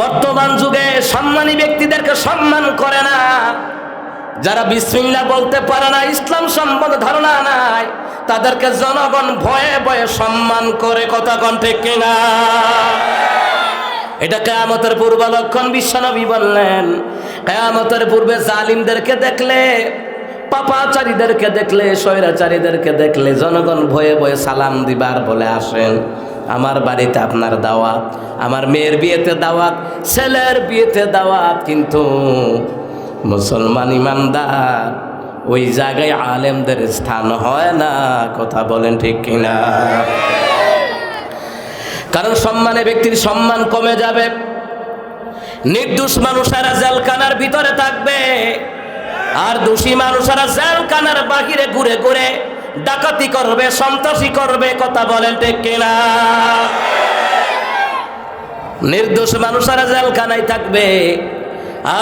বর্তমান যুগে সম্মানী ব্যক্তিদেরকে সম্মান করে না, যারা বিসমিল্লাহ বলতে পারে না, ইসলাম সম্বন্ধে ধারণা নাই, তাদেরকে জনগণ ভয়ে ভয়ে সম্মান করে। কথা কোন ঠিক কিনা? এটা কিয়ামতের পূর্ব লক্ষণ। বিশ্বনবী বললেন, কিয়ামতের পূর্বে জালিমদেরকে দেখলে, পাপাচারীদেরকে দেখলে, স্বৈরাচারীদেরকে দেখলে জনগণ ভয়ে ভয়ে সালাম দিবার বলে, আসেন আমার বাড়িতে আপনার দাওয়াত, আমার মেয়ের বিয়েতে দাওয়াত, ছেলের বিয়েতে দাওয়াত। কিন্তু মুসলমান ইমানদার ওই জায়গায় আলেমদের স্থান হয় না। কথা বলেন ঠিক কিনা? কারণ সম্মানে ব্যক্তির সম্মান কমে যাবে। নির্দোষ মানুষেরা জেলখানার ভিতরে থাকবে, আর দোষী মানুষেরা জেলখানার বাহিরে ঘুরে ঘুরে ডাকাতি করবে, সন্ত্রাসী করবে। কথা বলেন ঠিক কিনা? নির্দোষ মানুষেরা জেলখানায় থাকবে,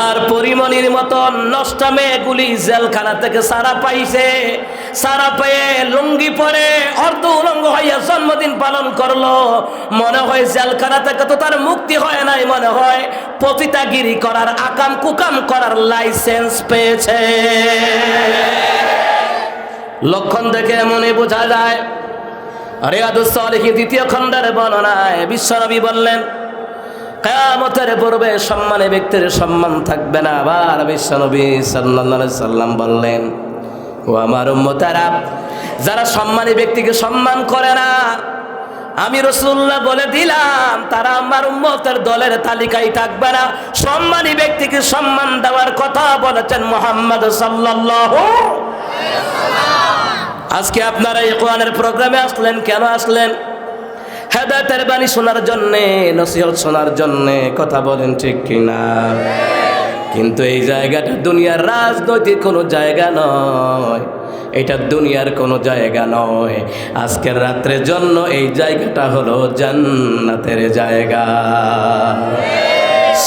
আর পরিমণির মতো নষ্ট মেয়েগুলি জেলখানা থেকে সারা পাইছে, সারা পেয়ে লুঙ্গি পরে অর্ধ উলঙ্গ হইয়া জন্মদিন পালন করলো। মনে হয় জেলখানা থেকে তো তার মুক্তি হয় নাই, মনে হয় পতিতাগিরি করার, আকাম কুকাম করার লাইসেন্স পেয়েছে। লক্ষণ দেখে মনে বোঝা যায়। রিয়াদুস সালিহিন 2য় খণ্ডের বর্ণনায় বিশ্বনবী বললেন, কিয়ামতের পূর্বে সম্মানী ব্যক্তির সম্মান থাকবে না। আবার বিশ্বনবী সাল্লাল্লাহু আলাইহি সাল্লাম বললেন, ও আমার উম্মতেরা, যারা সম্মানী ব্যক্তিকে সম্মান করে না, আমি রাসূলুল্লাহ বলে দিলাম তারা আমার উম্মতের দলের তালিকায় থাকবে না। সম্মানী ব্যক্তিকে সম্মান দেওয়ার কথা বলেছেন মুহাম্মদ সাল্লাল্লাহু আলাইহি ওয়াসাল্লাম। আজকে আপনারা এই কোরআনের প্রোগ্রামে আসলেন, কেন আসলেন? হেদায়েতের বাণী শোনার জন্যে, নসিহত শোনার জন্যে। কথা বলেন ঠিক কিনা? কিন্তু এই জায়গাটা দুনিয়ার রাজনৈতিক কোনো জায়গা নয়, এটা দুনিয়ার কোনো জায়গা নয়। আজকের রাত্রের জন্য এই জায়গাটা হলো জান্নাতের জায়গা।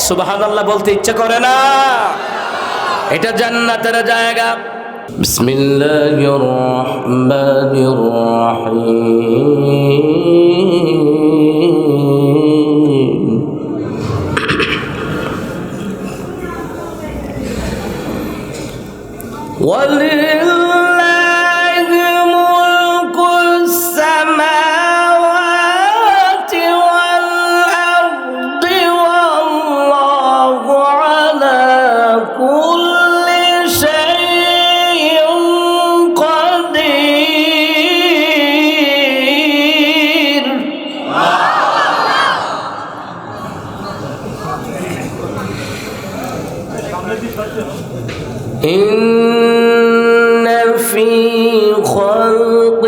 সুবহানাল্লাহ বলতে ইচ্ছে করে না? এটা জান্নাতের জায়গা। বিসমিল্লাহির রহমানির রহিম। ওয়ালিল্লাহি মুলকুস সামাওয়াতি ওয়াল আরদি ওয়াল্লাহু আলা কুল্লি শাইইন কাদির। إن في خلق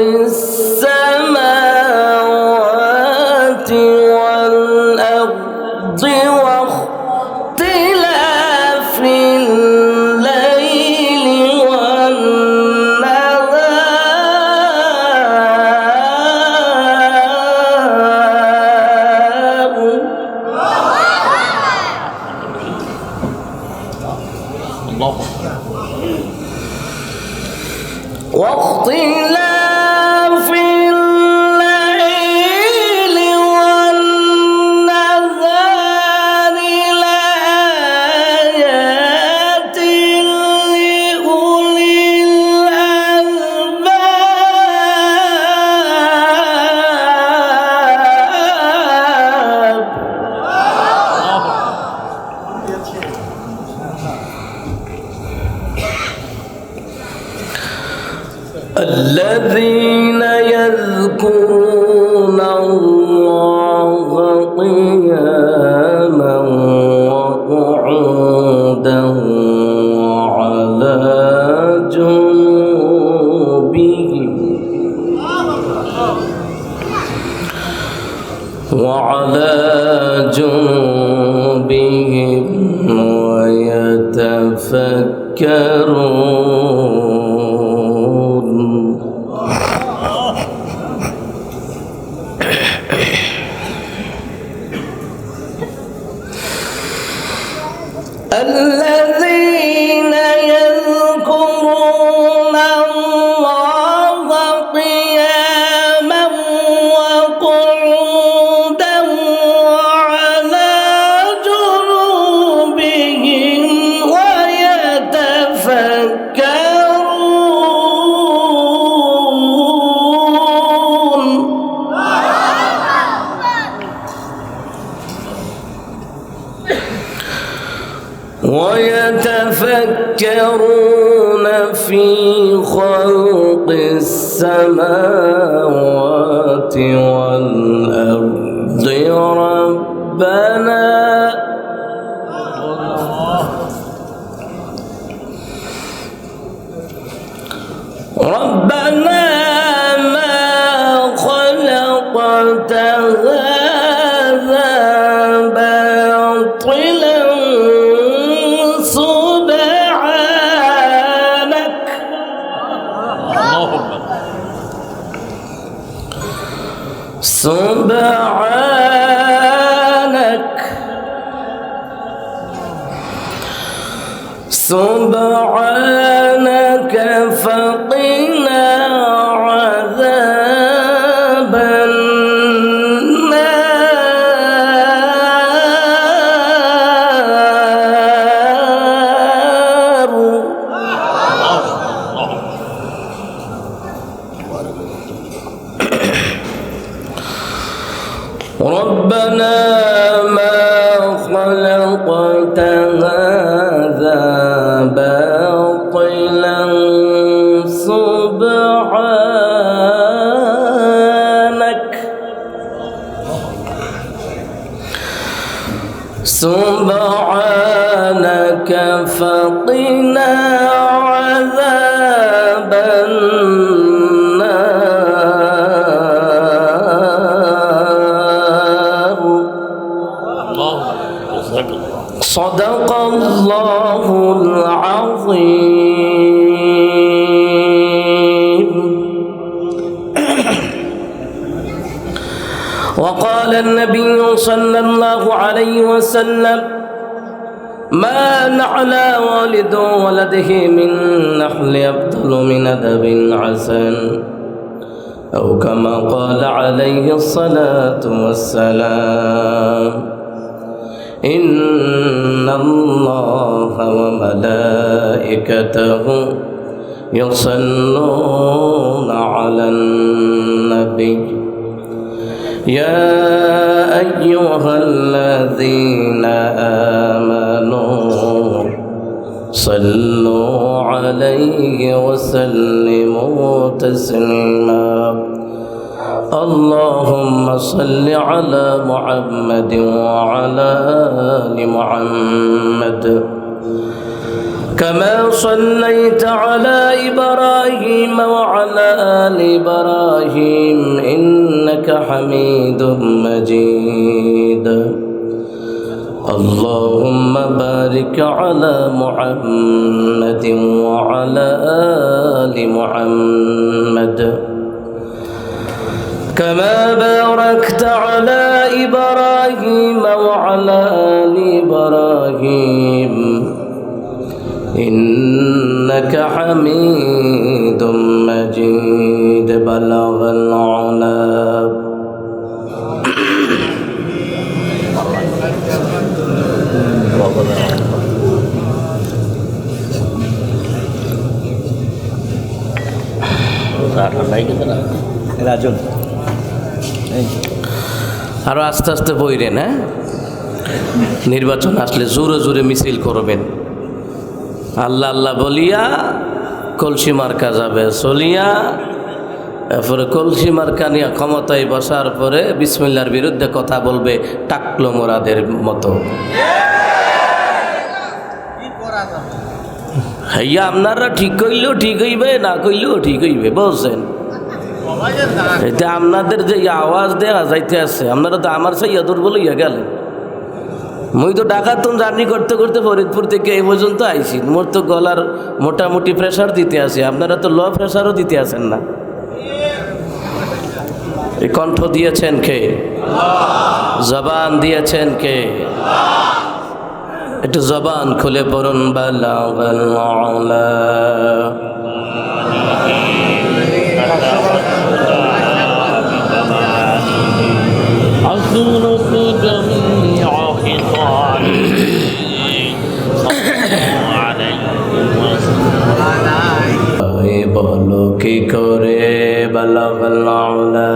السماوات والأرض واختلاف الليل والنهار واختلاف الليل والنهار لآيات لأولي الألباب. الذين يذكرون الله قياما وقعودا وعلى جنوبهم ويتفكرون. الذين يذكرون الله قياما وقعودا وعلى جنوبهم ويتفكرون في خلق السماوات والأرض ربنا ما خلقت هذا باطلا سبحانك فقنا عذاب النار ربنا ما خلقت هذا باطلا سبحانك فقنا عذاب النار صدق الله العظيم. وقال النبي صلى الله عليه وسلم ما نعلى والد ولده من نحل أفضل من أدب حسن أو كما قال عليه الصلاة والسلام إن الله وملائكته يصلون على النبي يا أيها الذين آمنوا صلوا عليه وسلموا تسليما اللهم صل على محمد وعلى آل محمد كما صليت على إبراهيم وعلى آل إبراهيم إنك حميد مجيد اللهم بارك على محمد وعلى آل محمد كما باركت على إبراهيم وعلى آل إبراهيم إنك حميد مجيد بلغ العلا রাজন আরো আস্তে আস্তে বইরেন। হ্যাঁ, নির্বাচন আসলে জোরে জোরে মিছিল করবেন। আল্লাহ আল্লাহ বলিয়া কলসি মার্কা যাবে চলিয়া, এরপরে কলসি মার্কা নিয়ে ক্ষমতায় বসার পরে বিসমিল্লাহর বিরুদ্ধে কথা বলবে টাকলো মোরাদের মতো। হইয়া আপনারা ঠিক কইলেও ঠিক হইবে, না কইলেও ঠিক হইবে, বুঝছেন? এটা আপনাদের যে আওয়াজ দেওয়া যাইতে আছে, আপনারা তো আমার সাইয়া দুর্বল হইয়া গেলেন। মুই তো ঢাকাতন জার্নি করতে করতে ফরিদপুর থেকে এই পর্যন্ত আইছি, মোর তো গলার মোটামুটি প্রেশার দিতে আছে, আপনারা তো লো প্রেশারও দিতে আছেন না। এই কণ্ঠ দিয়েছেন কে? জবান দিয়েছেন কে? একটু জবান খুলে পড়ুন বালাগাল আলা বলো কি করে বালাগাল আলা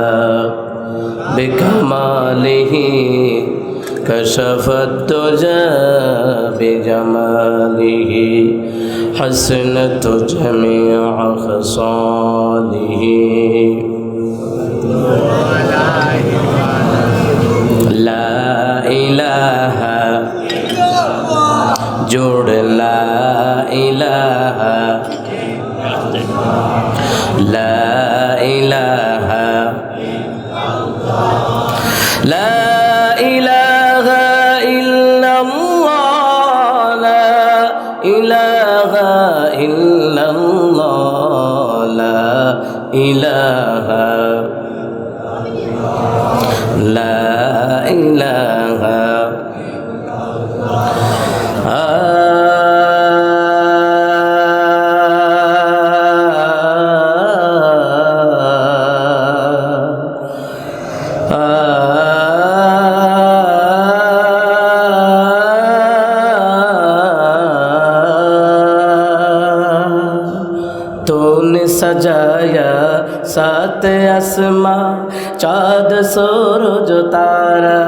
বিকামালিহি كشف الدجى بجماله حسنت جميع خصاله لا إله جود لا إله لا إله لا إله إلا الله لا إله إلا الله لا إله لا إله तूने सजाया सात आसमां चाँद सूरज तारा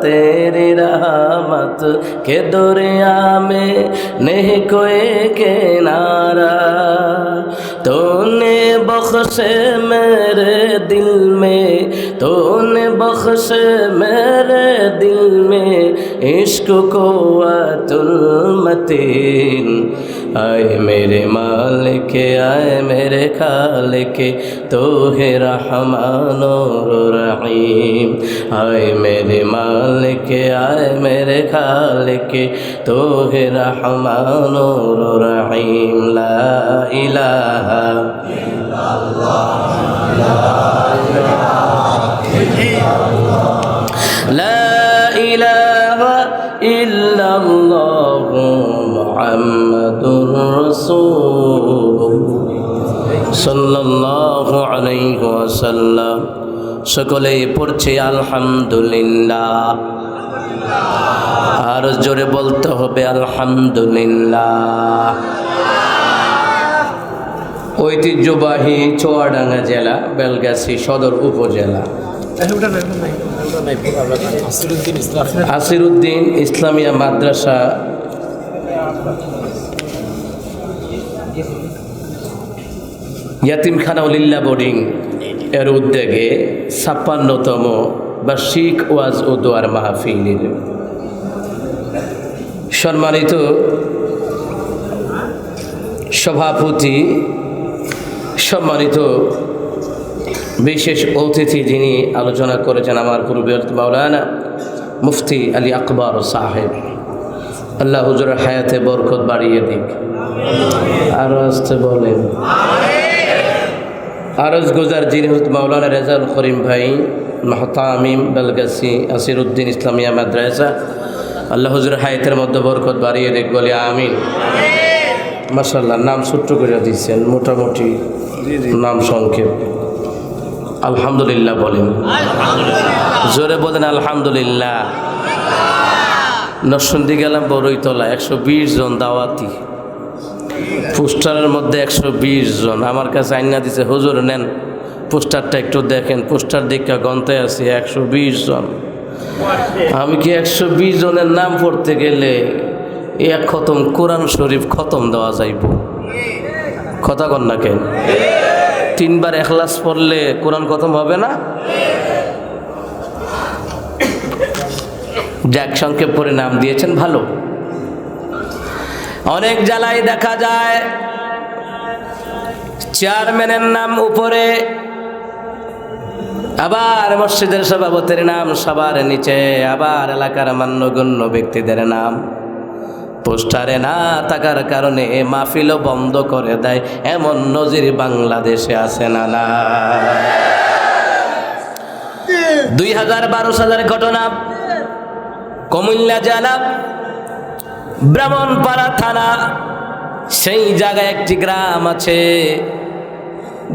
तेरी रहमत के दरिया में नहीं कोई किनारा तूने बख्शे मेरे दिल में तूने बख्शे मेरे दिल में इश्क को अतुल मतीन आए मेरे मालिक आए मेरे खालिक तो है रहमान और रहीम आए मेरे मालिक आए मेरे खालिक तो है रहमान और रहीम ला इलाहा इल्लल्लाह ला इलाहा इल्लल्लाह मुहम्मदुर রাসূলুল্লাহ সাল্লাল্লাহু আলাইহি ওয়াসাল্লাম সকলেই পড়ছে আলহামদুলিল্লাহ আর জোরে বলতে হবে আলহামদুলিল্লাহ ঐতিহ্যবাহী চুয়াডাঙ্গা জেলা বেলগাছি সদর উপজেলা আসিরউদ্দিন ইসলামিয়া মাদ্রাসা ইয়াতিমখানা লিল্লাহ বোর্ডিং এর উদ্যোগে ৫৬তম বার্ষিক ওয়াজ ও দোয়ার মাহফিলের সম্মানিত সভাপতি সম্মানিত বিশেষ অতিথি যিনি আলোচনা করেছেন আমার পূর্বে মাওলানা মুফতি আলী আকবর সাহেব আল্লাহ হুজুরের হায়াতে বরকত বাড়িয়ে দিক আরো আসতে বলেন আরজ গুজার যিনি মাওলানা রেজাউল করিম ভাই মাহতামিম বেলগাছি আসিরউদ্দিন ইসলামিয়া মাদ্রাসা আল্লাহ হুজুরের হায়াতের মধ্যে বরকত বাড়িয়ে দিক বলে আমিন মাশাআল্লাহ নাম ছোট্ট করে দিচ্ছেন মোটামুটি নাম সংক্ষেপ আলহামদুলিল্লাহ বলেন জোরে বলেন আলহামদুলিল্লাহ নরসিংদী গেলাম বড়ইতলা 120 জন দাওয়াতি পোস্টারের মধ্যে 120 জন আমার কাছে আইনা দিছে হুজুর নেন পোস্টারটা একটু দেখেন পোস্টার দেখা গন্তে আছি 120 জন আমি কি 120 জনের নাম পড়তে গেলে এক খতম কোরআন শরীফ খতম দেওয়া যাইব কথা কন না কেন 3 বার ইখলাস পড়লে কোরআন খতম হবে না যাক সংক্ষেপ করে নাম দিয়েছেন ভালো অনেক জ্বালাই দেখা যায় চেয়ারম্যানের নাম উপরে আবার মসজিদের সভাপতির নাম সবার নিচে আবার এলাকার মান্যগণ্য ব্যক্তিদের নাম পোস্টারে না থাকার কারণে মাহফিলও বন্ধ করে দেয় এমন নজির বাংলাদেশে আছে না না 2012 সালের ঘটনা কুমিল্লা জেলা ব্রাহ্মণপাড়া থানা সেই জায়গায় একটি গ্রাম আছে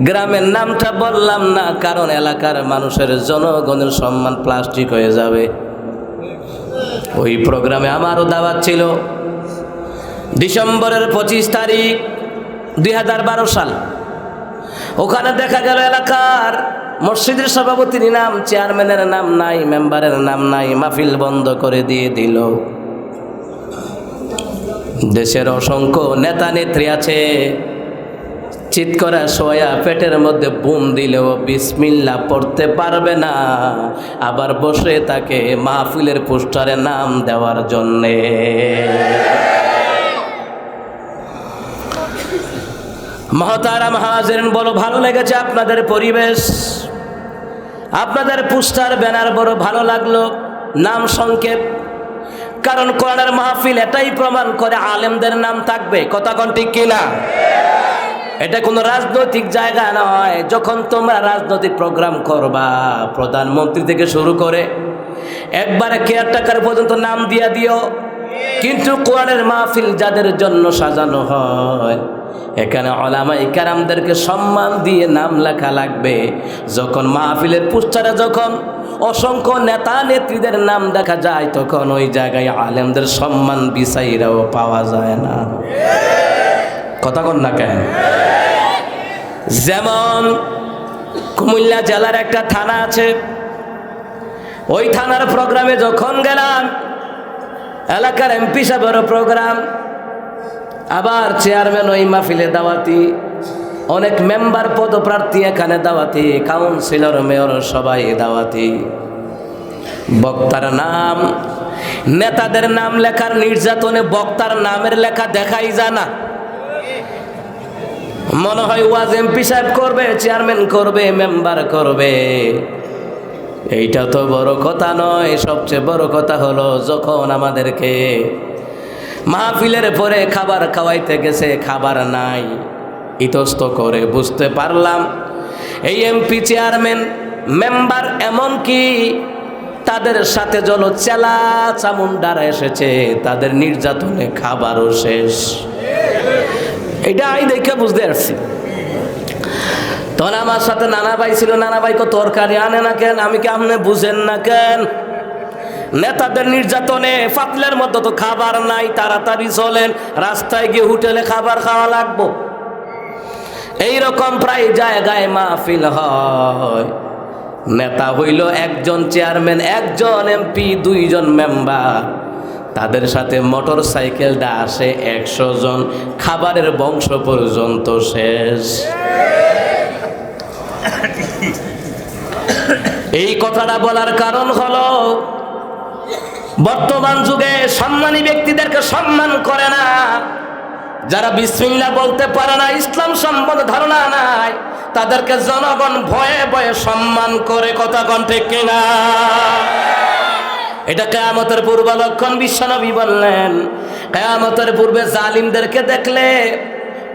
গ্রামের নামটা বললাম না কারণ এলাকার মানুষের জনগণের সম্মান প্লাস্টিক হয়ে যাবে ওই প্রোগ্রামে আমারও দাওয়াত ছিল ডিসেম্বরের 25 তারিখ 2012 সাল ওখানে দেখা গেল এলাকার মসজিদের সভাপতির নাম, চেয়ারম্যানের নাম নাই, মেম্বারের নাম নাই, মাহফিল বন্ধ করে দিয়ে দিল। দেশের অসংখ্য নেতা নেত্রী আছে, চিৎ করে শোয়া পেটের মধ্যে বুম দিলেও বিসমিল্লাহ পড়তে পারবে না, আবার বসে তাকে মাহফিলের পোস্টারে নাম দেওয়ার জন্যে। মহতারাম হাজিরিন, বড় ভালো লেগেছে আপনাদের পরিবেশ, আপনাদের পোস্টার ব্যানার বড় ভালো লাগলো, নাম সংক্ষেপ। কারণ কোরআনের মাহফিল এটাই প্রমাণ করে আলেমদের নাম থাকবে, কথা কোন ঠিক কিনা? এটা কোনো রাজনৈতিক জায়গা নয়। যখন তোমরা রাজনৈতিক প্রোগ্রাম করবা, প্রধানমন্ত্রী থেকে শুরু করে একবারে কেয়ারটেকার পর্যন্ত নাম দিয়া দিও, কিন্তু কোরআনের মাহফিল যাদের জন্য সাজানো হয়, এখানে উলামায়ে কেরামদেরকে সম্মান দিয়ে নাম লেখা লাগবে। যখন মাহফিলের পোস্টারে যখন অসংখ্য নেতা নেত্রীদের নাম দেখা যায়, তখন ওই জায়গায় আলেমদের সম্মান বিচাইরাও পাওয়া যায় না, কথা কন না কেন? যেমন কুমিল্লা জেলার একটা থানা আছে, ওই থানার প্রোগ্রামে যখন গেলাম, এলাকার এমপি সাহেবেরও প্রোগ্রাম, আবার চেয়ারম্যান ওই মাহফিলে দাওয়াতি, অনেক মেম্বার পদপ্রার্থী এখানে দাওয়াতি, কাউন্সিলর মেয়র সবাই দাওয়াতি। বক্তার নাম, নেতাদের নাম লেখার নির্যাতনে বক্তার নামের লেখা দেখাই যায় না। মনে হয় ওয়াজ এমপি সাহেব করবে, চেয়ারম্যান করবে, মেম্বার করবে। এইটা তো বড় কথা নয়। সবচেয়ে বড় কথা হলো যখন আমাদেরকে মাহফিলের পরে খাবার খাওয়াইতে গেছে, খাবার নাই, ইতস্ত করে বুঝতে পারলাম এই এমপি, চেয়ারম্যান, মেম্বার, এমনকি তাদের সাথে চেলা চামুন্ডারা এসেছে, তাদের নির্যাতনে খাবারও শেষ। এটা আই দেখে বুঝতে পারছি। তখন আমার সাথে নানা ভাই ছিল, নানা ভাই কো তরকারি আনে না কেন? আমি কি আপনি বুঝেন না কেন? নেতাদের নির্যাতনে ফাতলের মধ্যে তো খাবার নাই, তাড়াতাড়ি চলেন, রাস্তায় গিয়ে হোটেলে খাবার খাওয়া লাগবো। এইরকম প্রায় জায়গায় মাহফিল হয়। নেতা হইল একজন, চেয়ারম্যান একজন, এমপি দুইজন, মেম্বার, তাদের সাথে মোটর সাইকেলটা আসে 100 জন, খাবারের বংশ পর্যন্ত শেষ। এই কথাটা বলার কারণ হলো বর্তমান যুগে সম্মানী ব্যক্তিদেরকে সম্মান করে না, যারা বিসমিল্লাহ বলতে পারে না, ইসলাম সম্বন্ধে ধারণা নাই, তাদেরকে জনগণ ভয়ে ভয়ে সম্মান করে, কথা কোন ঠিক কিনা? এটা কিয়ামতের পূর্ব লক্ষণ। বিশ্বনবী বললেন, কিয়ামতের পূর্বে জালিমদেরকে দেখলে,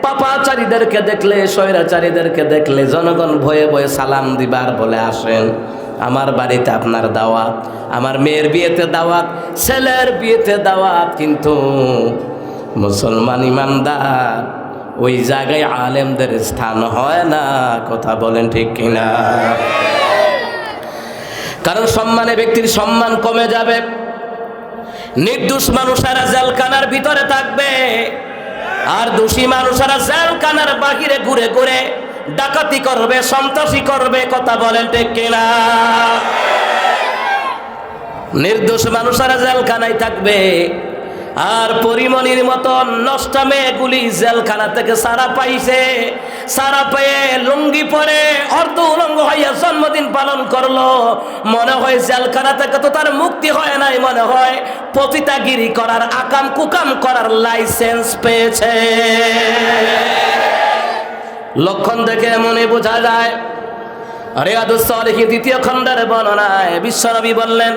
পাপাচারীদেরকে দেখলে, স্বৈরাচারীদেরকে দেখলে জনগণ ভয়ে ভয়ে সালাম দিবার বলে, আসেন আমার বাড়িতে আপনার দাওয়াত, আমার মেয়ের বিয়েতে দাওয়াত, ছেলের বিয়েতে দাওয়াত। কিন্তু মুসলমান ইমানদার ওই জায়গায় আলেমদের স্থান হয় না, কথা বলেন ঠিক কিনা? কারণ সম্মানে ব্যক্তির সম্মান কমে যাবে। নির্দোষ মানুষেরা জেলখানার ভিতরে থাকবে, আর দোষী মানুষেরা জেলখানার বাহিরে ঘুরে ঘুরে ডাকাতি করবে, সন্ত্রাসী করবে, কথা বলেন ঠিক কিনা? নির্দোষ মানুষেরা জেলখানায় থাকবে, আর পরিমণির মতন নষ্ট মেয়েগুলি জেলখানা থেকে সারা পাইছে, সারা পেয়ে লুঙ্গি পরে অর্ধ উলঙ্গ হইয়া জন্মদিন পালন করলো। মনে হয় জেলখানা থেকে তো তার মুক্তি হয় নাই, মনে হয় পতিতাগিরি করার, আকাম কুকাম করার লাইসেন্স পেয়েছে। লক্ষণ দেখে মনে বোঝা যায়। রিয়াদুস সালিহিন 2য় খণ্ডের বর্ণনায় বিশ্বনবী বললেন,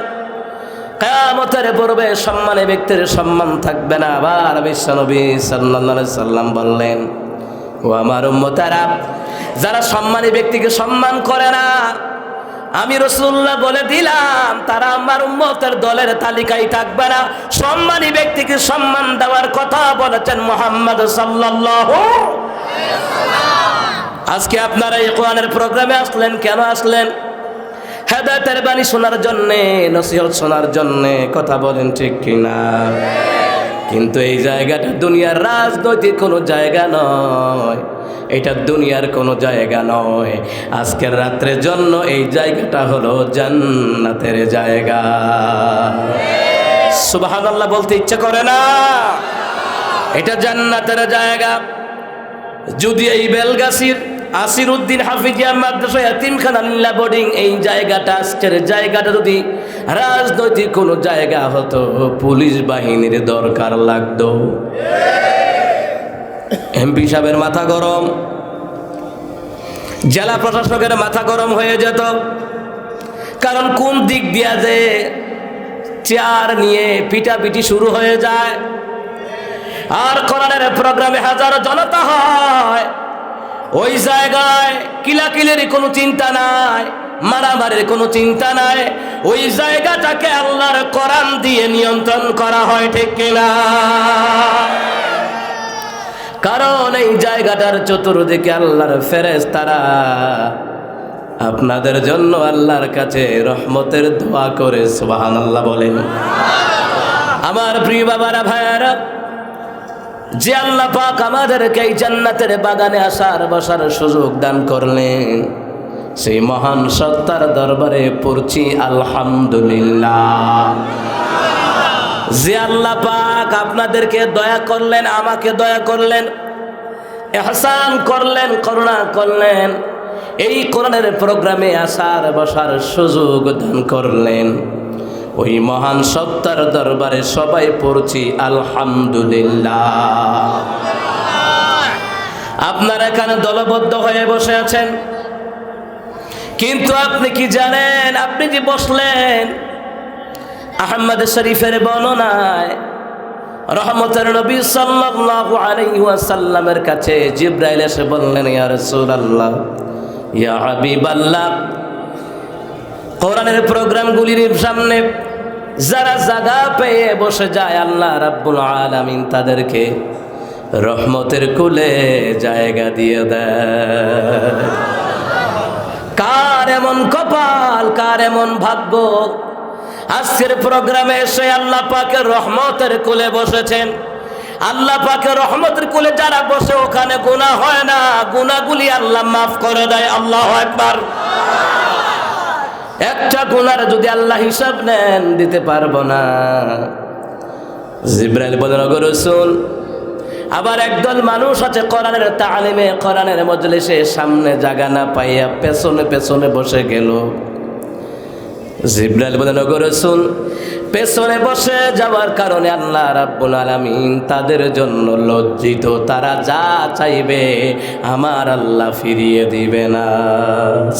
কিয়ামতের পূর্বে সম্মানী ব্যক্তির সম্মান থাকবে না। আবার বিশ্বনবী সাল্লাল্লাহু আলাইহি সাল্লাম বললেন, ও আমার উম্মতেরা, যারা সম্মানী ব্যক্তিকে সম্মান করে না, আমি রাসূলুল্লাহ বলে দিলাম তারা আমার উম্মতের দলের তালিকায় থাকবে না। সম্মানী ব্যক্তিকে সম্মান দেওয়ার কথা বলেছেন মুহাম্মদ সাল্লাল্লাহু আলাইহি ওয়াসাল্লাম। আজকে আপনারা এই কোরআনের প্রোগ্রামে আসলেন, কেন আসলেন? হেদায়েতের বাণী শোনার জন্যে, নসিহত শোনার জন্যে, কথা বলেন ঠিক কিনা? কিন্তু এই জায়গাটা দুনিয়ার রাজনৈতিক কোনো জায়গা নয়। এটা দুনিয়ার কোনো জায়গা নয়। আজকের রাত্রের জন্য এই জায়গাটা হলো জান্নাতের জায়গা। সুবহানাল্লাহ বলতে ইচ্ছে করে না? এটা জান্নাতের জায়গা। যদি এই বেলগাছির আসিরউদ্দিন হাফিজিয়া মাদ্রাসা ইয়াতিমখানা লীলা বোর্ডিং এই জায়গাটা, আজকের জায়গাটা যদি রাজনৈতিক কোনো জায়গা হতো, পুলিশ বাহিনীর দরকার লাগতো। এমপি সাহেবের মাথা গরম, জেলা প্রশাসকের মাথা গরম হয়ে যেত। কারণ কোন দিক দিয়া যে চেয়ার নিয়ে পিটাপিটি শুরু হয়ে যায়, আর কোরআনের প্রোগ্রামে হাজারো জনতা হয়, ওই জায়গায় কিলাকিলের কোনো চিন্তা নাই, মারামারির কোনো চিন্তা নাই। ওই জায়গাটাকে আল্লাহর কোরআন দিয়ে নিয়ন্ত্রণ করা হয়, ঠিক কিনা? কারণ এই জায়গাটার চতুর্দিকে আল্লাহর ফেরেশতারা আপনাদের জন্য আল্লাহর কাছে রহমতের দোয়া করে। সুবহানাল্লাহ বলেন। আমার প্রিয় বাবারা, ভাইয়ারা, যে আল্লাহ পাক আমাদেরকে এই জান্নাতের বাগানে আসার বসার সুযোগ দান করলেন, সেই মহান সত্তার দরবারে পড়ছি আলহামদুলিল্লাহ। যে আল্লাহ পাক আপনাদেরকে দয়া করলেন, আমাকে দয়া করলেন, ইহসান করলেন, করুণা করলেন, এই কোরআনের প্রোগ্রামে আসার বসার সুযোগ দান করলেন, ওই মহান সত্তার দরবারে সবাই পড়ছি আলহামদুলিল্লাহ। আপনারা এখানে দলবদ্ধ হয়ে বসে আছেন, কিন্তু আপনি কি জানেন, আপনি যে বসলেন, আহমদ শরীফের বর্ণনায় রহমতের নবী সাল্লাল্লাহু আলাইহি ওয়াসাল্লামের কাছে জিবরাইল এসে বললেন, ইয়া রাসূলুল্লাহ, ইয়া হাবিবাল্লাহ, কোরআনের প্রোগ্রামগুলির সামনে যারা জায়গা পেয়ে বসে যায়, আল্লাহ রাব্বুল আলামিন তাদেরকে রহমতের কুলে জায়গা দিয়ে দেয়। কার এমন কপাল, কার এমন ভাগ্য, আজকের প্রোগ্রামে এসে আল্লাহ পাকের রহমতের কুলে বসেছেন। আল্লাহ পাকের রহমতের কুলে যারা বসে, ওখানে গুনাহ হয় না, গুনাহগুলি আল্লাহ মাফ করে দেয়। আল্লাহু আকবার। একটা গুনার যদি আল্লাহ হিসাব নেন, দিতে পারবো না। জিবরাইল বলেন, ওগো রাসূল, আবার একদল মানুষ আছে কোরআনের তালিমে, কোরআনের মজলিসে সামনে জায়গা না পাইয়া পেছনে পেছনে বসে গেল। জিবরাইল বলেন, ওগো রাসূল, পেছনে বসে যাওয়ার কারণে আল্লাহ রাব্বুল আলামিন তাদের জন্য লজ্জিত। তারা যা চাইবে আমার আল্লাহ ফিরিয়ে দিবে না।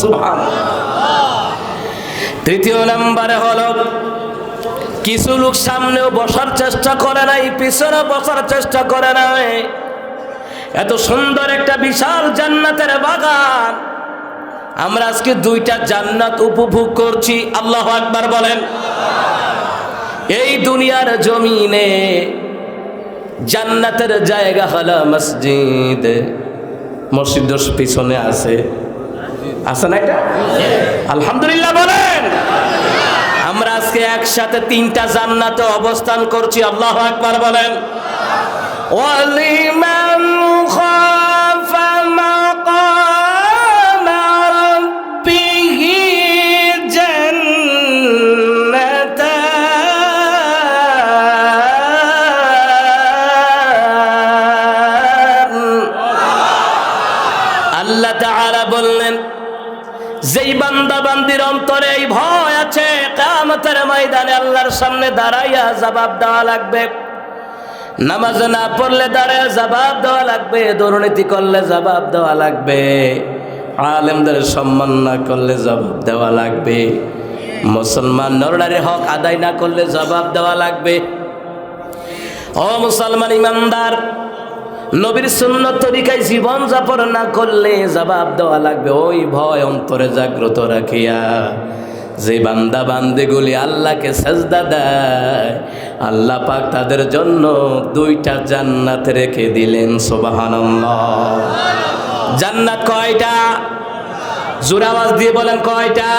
সুবহানাল্লাহ। তৃতীয় নম্বরে হলো, কিছু লোক সামনেও বসার চেষ্টা করে নাই, পিছনে বসার চেষ্টা করে নাই। এত সুন্দর একটা বিশাল জান্নাতের বাগান, আমরা আজকে দুইটা জান্নাত উপভোগ করছি। আল্লাহু আকবার বলেন। এই দুনিয়ার জমিনে জান্নাতের জায়গা হলো মসজিদ। মসজিদ পিছনে আছে, আছে না এটা? আলহামদুলিল্লাহ বলেন। আমরা আজকে একসাথে তিনটা জান্নাতে অবস্থান করছি। আল্লাহু আকবার বলেন। ওয়ালিমান খাফা মাকাম রাব্বিহি জান্নাতান। আল্লাহ তাআলা বললেন, যেই বান্দা বান্দির অন্তরে এই ভয় আছে, কিয়ামতের ময়দানে আল্লাহর সামনে দাঁড়াইয়া জবাব দেওয়া লাগবে। নামাজ না পড়লে দাঁড়ায় জবাব দেওয়া লাগবে, দুর্নীতি করলে জবাব দেওয়া লাগবে, আলেমদের সম্মান না করলে জবাব দেওয়া লাগবে, মুসলমান নরনারীর হক আদায় না করলে জবাব দেওয়া লাগবে। ও মুসলমান ইমানদার, নবীর সুন্নত তরিকায় জীবন যাপন না করলে জবাব দেওয়া লাগবে। ওই ভয় অন্তরে জাগ্রত রাখিয়া যে বান্দা বান্দিগুলি আল্লাহকে সেজদা দেয়, আল্লাহ পাক তাদের জন্য দুইটা জান্নাত রেখে দিলেন। সুবহানাল্লাহ। জান্নাত কয়টা? জোরে আওয়াজ দিয়ে বলেন, কয়টা?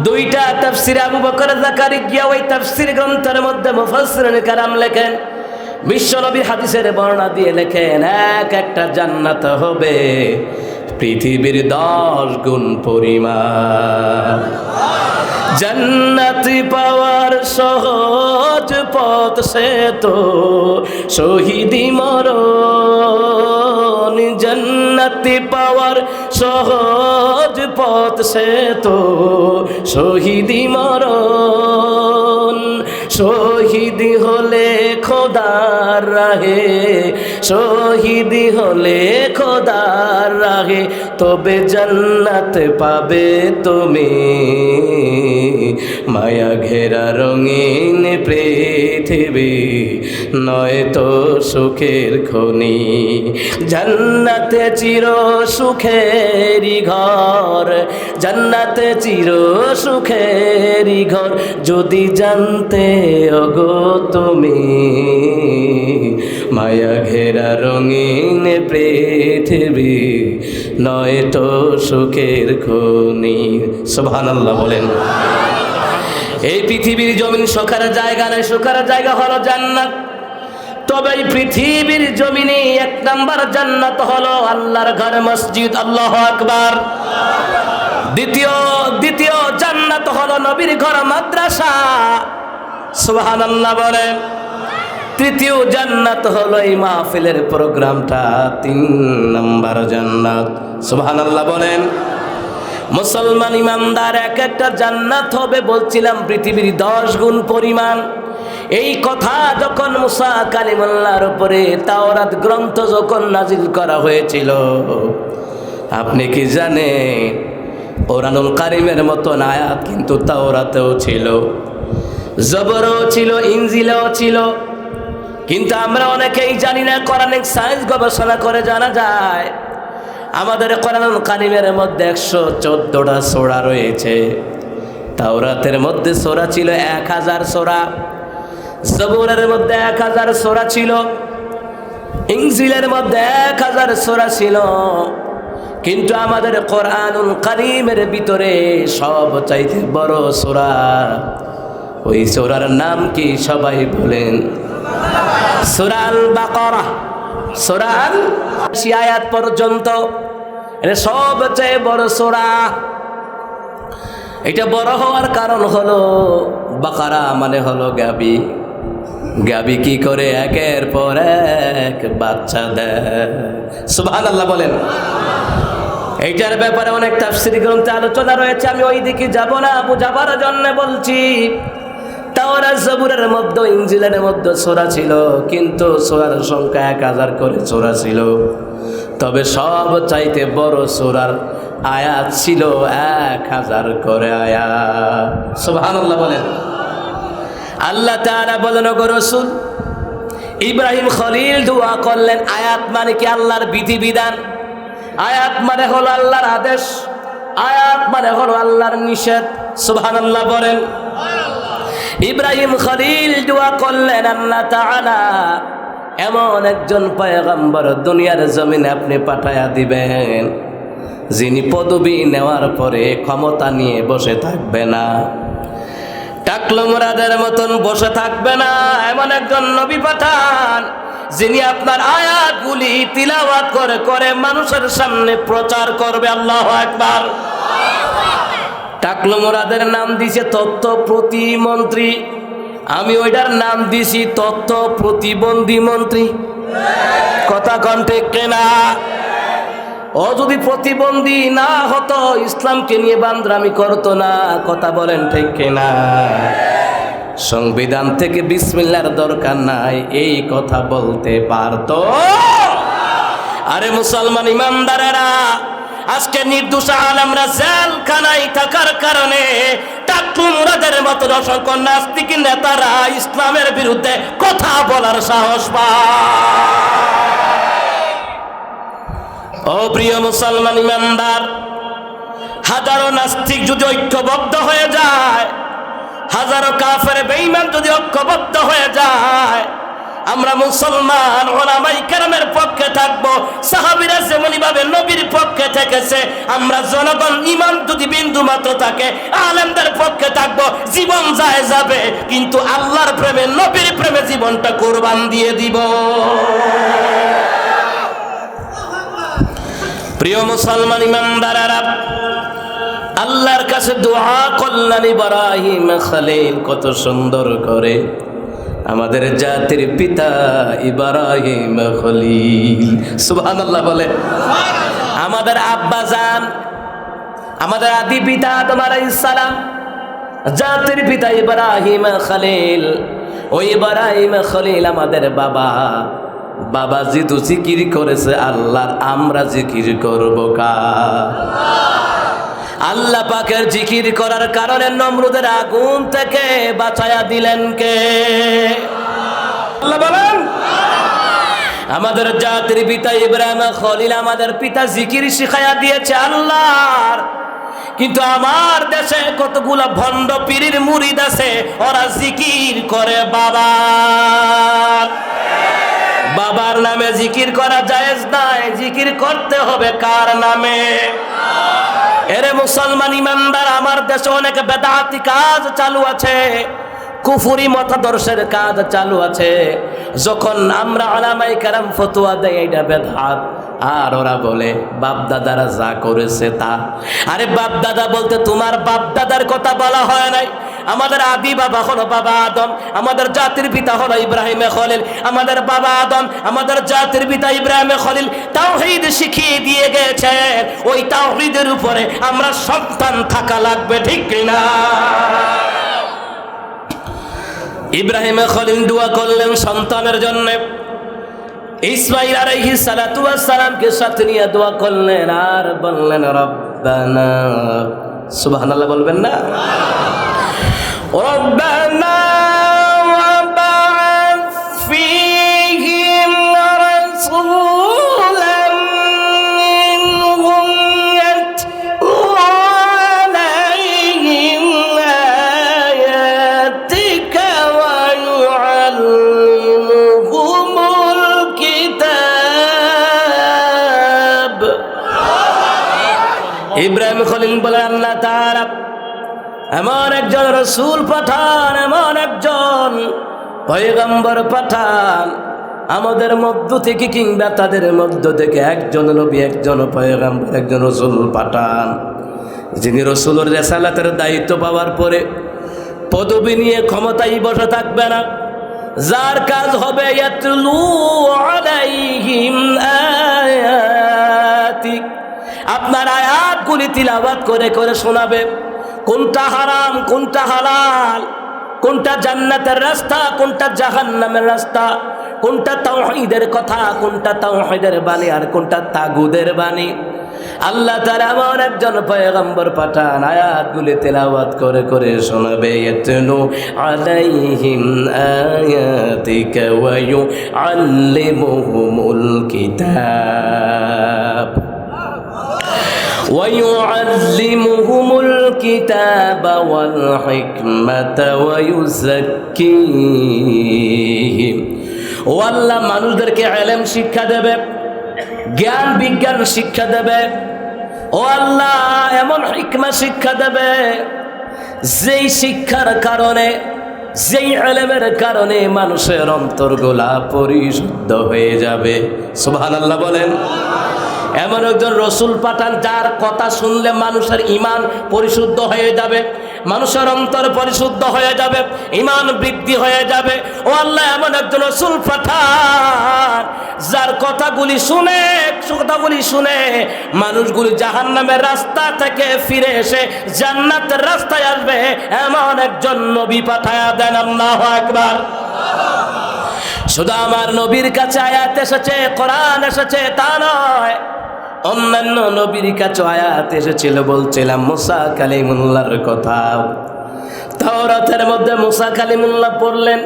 দুইটা। তাফসীরে আবু বকর যাকারিয়া ওই তাফসীর গ্রন্থের মধ্যে মুফাসসিরিন কেরাম লেখেন, বিশ্বনবী হাদিসের বর্ণনা দিয়ে লেখেন, এক একটা জান্নাত হবে পৃথিবীর 10 গুণ পরিমাণ। জান্নাত পাওয়ার সহজ পথ সে তো শহীদি মরণ। জান্নাত পাওয়ার সহজ পথ সে তো শহীদি মরণ। শহীদি হলে খোদার রাহে, শহীদি হলে খোদার রাহে, তবে জান্নাত পাবে তুমি। মায়া ঘেরা রঙিন পৃথিবী নয় তো সুখের খনি। জান্নাতে চির সুখেরই ঘর, জান্নাতে চির সুখেরই ঘর, যদি জানতে ওগো তুমি। মায়া ঘেরা রঙিন পৃথিবী নয় তো সুখের খনি। সুবহানাল্লাহ বলেন। এই পৃথিবীর জমিন সুখের জায়গা নয়, সুখের জায়গা হলো জান্নাত। তবে এই পৃথিবীর জমিনে 1 নাম্বার জান্নাত হলো আল্লাহর ঘর, মসজিদ। আল্লাহু আকবার। দ্বিতীয় জান্নাত হলো নবীর ঘর, মাদ্রাসা। সুবহানাল্লাহ বলেন। তৃতীয় জান্নাত হলো এই মাহফিলের প্রোগ্রামটা। 3 নাম্বার জান্নাত। সুবহানাল্লাহ বলেন। মুসলমান ইমানদার এক একটা জান্নাত হবে বলছিলাম পৃথিবীর 10 গুণ পরিমাণ। এই কথা যখন মুসা কালিমুল্লাহর উপরে তাওরাত গ্রন্থ যখন নাজিল করা হয়েছিল, আপনি কি জানেন কোরআনুল কারীমের মতন আয়াত কিন্তু তাওরাতেও ছিল, জবরও ছিল, ইনজিলেও ছিল। কিন্তু আমরা অনেকেই জানি না। কোরআনিক সায়েন্স গবেষণা করে জানা যায় আমাদের কোরআনুল কারীমের মধ্যে 114টা সূরা রয়েছে। তাওরাতের মধ্যে সূরা ছিল 1000 সূরা, জবুরের মধ্যে 1000 সূরা ছিল, ইনজিলের মধ্যে 1000 সূরা ছিল। কিন্তু আমাদের কোরআনুল কারীমের ভিতরে সবচাইতে বড় সূরা, ওই সূরার নাম কি সবাই বলেন? সূরা আল বাকারা। সূরা আল 80 আয়াত পর্যন্ত, এটা সবচেয়ে বড় সূরা। এটা বড় হওয়ার কারণ হলো বাকারা মানে হলো গাবি। গাবি কি করে একের পর এক বাচ্চা দেয়। সুবহানাল্লাহ বলেন। এইটার ব্যাপারে অনেক তাফসীর গ্রন্থে আলোচনা রয়েছে, আমি ওই দিকে যাব না, বুঝাবার জন্য বলছি। তাওরাত জবুরের মধ্যে, ইনজিলের মধ্যে সূরা ছিল, কিন্তু সূরার সংখ্যা 1000 করে সূরা ছিল। তবে সব চাইতে বড় সূরার আয়াত ছিল 1000 করে আয়াত। সুবহানাল্লাহ বলেন। আল্লাহ তাআলা বলেন, ওগো রাসূল, ইব্রাহিম খলিল দোয়া করলেন। আয়াত মানে কি? আল্লাহর বিধিবিধান। আয়াত মানে হলো আল্লাহর আদেশ, আয়াত মানে হলো আল্লাহর নিষেধ। সুবহানাল্লাহ বলেন। ইব্রাহিম খলিল দোয়া করলেন, আল্লাহ তাআলা এমন একজন পয়গম্বর দুনিয়ার জমিনে আপনি পাঠায়া দিবেন, যিনি পদবী নেওয়ার পরে ক্ষমতা নিয়ে বসে থাকবে না, টাকলো মুরাদের মতন বসে থাকবে না। এমন একজন নবী পাঠান, যিনি আপনার আয়াতগুলি তিলাওয়াত করে করে মানুষের সামনে প্রচার করবে। আল্লাহু আকবার। টাকলো মুরাদের নাম দিয়েছে তথ্য প্রতিমন্ত্রী, আমি ওইটার নাম দিয়েছি তথ্য প্রতিবন্ধী মন্ত্রী। কথা কন ঠিক কিনা? ও যদি প্রতিবন্ধী না হতো, ইসলামকে নিয়ে বান্দরামি করতো না। কথা বলেন ঠিক কিনা? সংবিধান থেকে বিসমিল্লাহর দরকার নাই, এই কথা বলতে পারতো। আরে মুসলমান ইমানদারেরা, আজকে নির্দোষ আলেমরা জেলখানায় থাকার কারণে টাকলু মুরাদের মতো অসংখ্য নাস্তিক নেতারা ইসলামের বিরুদ্ধে কথা বলার সাহস পায়। ও প্রিয় মুসলমান ইমানদার, হাজারো নাস্তিক যদি ঐক্যবদ্ধ হয়ে যায়, হাজারো কাফের বেঈমান যদি ঐক্যবদ্ধ হয়ে যায়, আমরা মুসলমান উলামায়ে কেরামের পক্ষে থাকব, সাহাবীরা যেমনি ভাবে নবীর পক্ষে থেকেছে, আমরা জনগণ ঈমান যদি বিন্দু মাত্র থাকে আলেমদের পক্ষে থাকব। জীবন যায় যাবে, কিন্তু আল্লাহর প্রেমে নবীর প্রেমে জীবনটা কুরবান দিয়ে দিব। প্রিয় মুসলমান ইমানদারেরা, আল্লাহর কাছে দোয়া করলেন ইব্রাহিম খলিল কত সুন্দর করে। আমাদের জাতির পিতা ইব্রাহিম খলিল, সুবহানাল্লাহ বলে। আমাদের আব্বা জান, আমাদের আদি পিতা আদম আলাইহিস সালাম, জাতির পিতা ইব্রাহিম খলিল। ওই ইব্রাহিম খলিল আমাদের বাবা। বাবা যেহেতু জিকির করেছে আল্লাহর, আমরা জিকির করব কার? আল্লাহ পাকের জিকির করার কারণে নমরুদের আগুন থেকে বাঁচায়া দিলেন কে? আল্লাহ বলেন। আমাদের জাতির পিতা ইব্রাহিম খলিল, আমাদের পিতা জিকির শিখায়া দিয়েছে আল্লাহর। কিন্তু আমার দেশে কতগুলা ভণ্ড পীরের মুরিদ আছে, ওরা জিকির করে বাবার। বাবার নামে জিকির করা জায়েজ নাই, জিকির করতে হবে কার নামে? এরে মুসলমান ইমানদার, আমার দেশে অনেক বেদাতি কাজ চালু আছে, কুফরি মতাদর্শের কাজ চালু আছে। যখন আমরা উলামায়ে কেরাম ফতোয়া দেয় এটা বেদাত, আর ওরা বলে বাপ দাদারা যা করেছে তা। আরে বাপ দাদা বলতে তোমার বাপ দাদার কথা বলা হয় নাই। আমাদের আদি বাবা হলো বাবা আদম, আমাদের জাতির পিতা হলো ইব্রাহিম খলিল। আমাদের বাবা আদম, আমাদের জাতির পিতা ইব্রাহিম খলিল তাওহীদ শিখিয়ে দিয়ে গেছে। ওই তাওহীদের উপরে আমরা সন্তান থাকা লাগবে, ঠিক কিনা? ইব্রাহিম খলিল দোয়া করলেন সন্তানের জন্য। ইসমাঈল আলাইহিস সালাতু ওয়াস সালামকে সাথে নিয়ে দোয়া করলেন আর বললেন রব্বানা, সুবহানাল্লাহ বলবেন না? রব্বানা ওয়াবআথ ফীহিম রাসূলান মিনহুম ইয়াতলু আলাইহিম আয়াতিকা ওয়া ইউআল্লিমুহুমুল কিতাব। ইব্রাহিম খলিল বলেন আল্লাহ তাআলা এমন একজন রাসূল পাঠান, এমন একজন পয়গম্বর পাঠান আমাদের মধ্য থেকে, কিংবা তাদের মধ্য থেকে একজন নবী, একজন পয়গম্বর, একজন রাসূল পাঠান, যিনি রাসূলের রিসালাতের দায়িত্ব পাওয়ার পরে পদবি নিয়ে ক্ষমতায় বসে থাকবে না, যার কাজ হবে ইয়াতলু আলাইহিম আয়াতিক, আপনার আয়াতগুলি তিলাওয়াত করে করে শোনাবে। কোনটা হারাম, কোনটা হালাল, কোনটা জান্নাতের রাস্তা, কোনটা জাহান্নামের রাস্তা, কোনটা তাওহীদের কথা, কোনটা তাওহীদের বাণী, আর কোনটা তাগুদের বাণী। আল্লাহ তাআলা এমন একজন পয়গম্বর পাঠান, আয়াতগুলি তেলাওয়াত করে করে শোনাবে। ইয়াতলু আলাইহিম আয়াতিকা ওয়া ইউআল্লিমুহুমুল কিতাব ويعلمهم الكتاب والحكمة ويزكيهم। ও আল্লাহ মানুষদেরকে ইলম শিক্ষা দেবে, জ্ঞান বিজ্ঞান শিক্ষা দেবে। ও আল্লাহ এমন হিকমা শিক্ষা দেবে, যেই শিক্ষার কারণে, যেই ইলমের কারণে মানুষের অন্তরগুলা পরিশুদ্ধ হয়ে যাবে। সুবহানাল্লাহ বলেন। এমন একজন রসুল পাঠান যার কথা শুনলে মানুষের ঈমান পরিশুদ্ধ হয়ে যাবে, মানুষের অন্তর পরিশুদ্ধ হয়ে যাবে, ঈমান বৃদ্ধি হয়ে যাবে। ও আল্লাহ এমন একজন রসুল পাঠান যার কথাগুলি শুনে মানুষগুলি জাহান্নামের রাস্তা থেকে ফিরে এসে জান্নাতের রাস্তায় আসবে, এমন একজন নবী পাঠায়া দেন। আল্লাহু আকবার। শুধু আমার নবীর কাছে আয়াত এসেছে, কোরআন এসেছে তা নয়, অন্যান্য নবীর কাছে আয়াত এসেছিল। বলছিলাম মুসা কালিমুল্লাহর কথা। তাওরাতের মধ্যে মুসা কালিমুল্লাহ পড়লেন,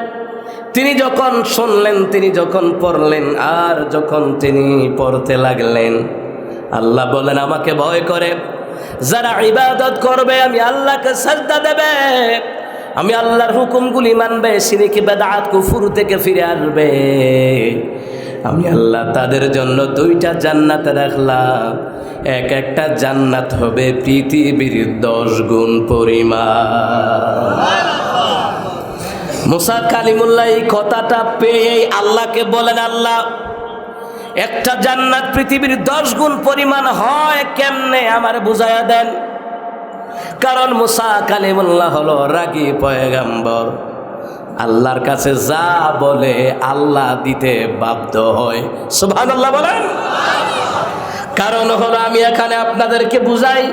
তিনি যখন শুনলেন, তিনি যখন পড়লেন, আর যখন তিনি পড়তে লাগলেন, আল্লাহ বলেন আমাকে ভয় করে যারা ইবাদত করবে, আমি আল্লাহকে সাজদা দেবে, আমি আল্লাহর হুকুমগুলি মানবে, শিরক বেদাত কুফর থেকে ফিরে আসবে, আমি আল্লাহ তাদের জন্য 2টা জান্নাত রাখলাম। এক একটা জান্নাত হবে পৃথিবীর 10 গুণ পরিমাণ। মুসা কালিমুল্লাহ এই কথাটা পেয়ে আল্লাহকে বলেন, আল্লাহ একটা জান্নাত পৃথিবীর 10 গুণ পরিমাণ হয় কেমনে, আমার বুঝায়া দেন। কারণ মুসা কালিমুল্লাহ হলো রাগী পয়গম্বর, আল্লাহর কাছে যা বলে আল্লাহ দিতে বাধ্য হয়। সুবহানাল্লাহ বলেন। কারণ হলো আমি এখানে আপনাদেরকে বুঝাই,